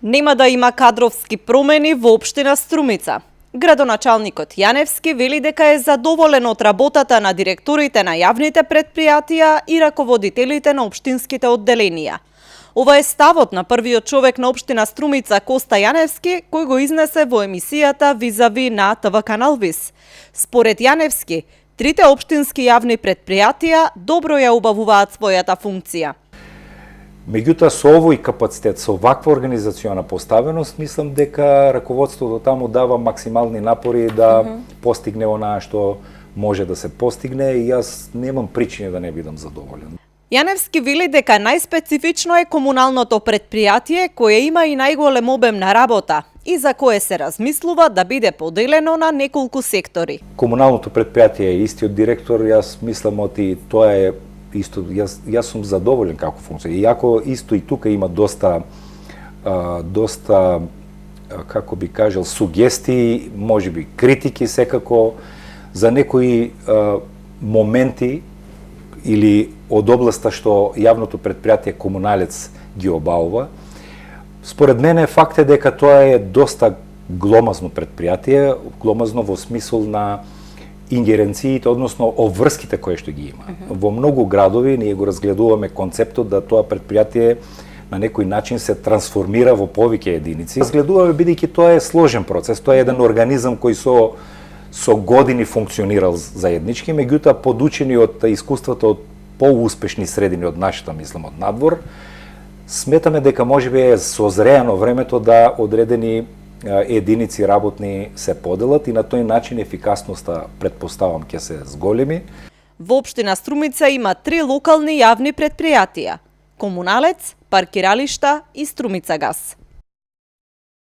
Нема да има кадровски промени во општина Струмица. Градоначалникот Јаневски вели дека е задоволен од работата на директорите на јавните предпријатија и раководителите на општинските одделенија. Ова е ставот на првиот човек на општина Струмица Коста Јаневски, кој го изнесе во емисијата Визави на ТВ Канал Вис. Според Јаневски, трите општински јавни предпријатија добро ја убавуваат својата функција. Меѓутоа, со овој капацитет, со ваква организациона поставеност, мислам дека раководството таму дава максимални напори да постигне онаа што може да се постигне и јас немам причини да не бидам задоволен. Јаневски вели дека најспецифично е комуналното предпријатие кое има и најголем обем на работа и за кое се размислува да биде поделено на неколку сектори. Комуналното предпријатие е истиот директор, јас мислам оти тоа е исто, јас сум задоволен како функција. Иако исто и тука има доста како би кажал сугестии, можеби критики секако за некои моменти или од областа што јавното предпријатие Комуналец ги обаува. Според мене факт е дека тоа е доста гломазно предпријатие, гломазно во смисол на ингеренциите, односно обврските кои што ги има. Во многу градови ние го разгледуваме концептот да тоа предпријатие на некој начин се трансформира во повеќе единици. Разгледуваме бидејќи тоа е сложен процес, тоа е еден организам кој со години функционирал заеднички, меѓутоа подучени од искуството од поуспешни средини од нашата, мислам, од надвор, сметаме дека можеби е созреано времето да одредени единици работни се поделат и на тој начин ефикасноста, предпоставам, ќе се зголеми. Во општина Струмица има 3 локални јавни предпријатија: Комуналец, Паркиралишта и Струмица газ.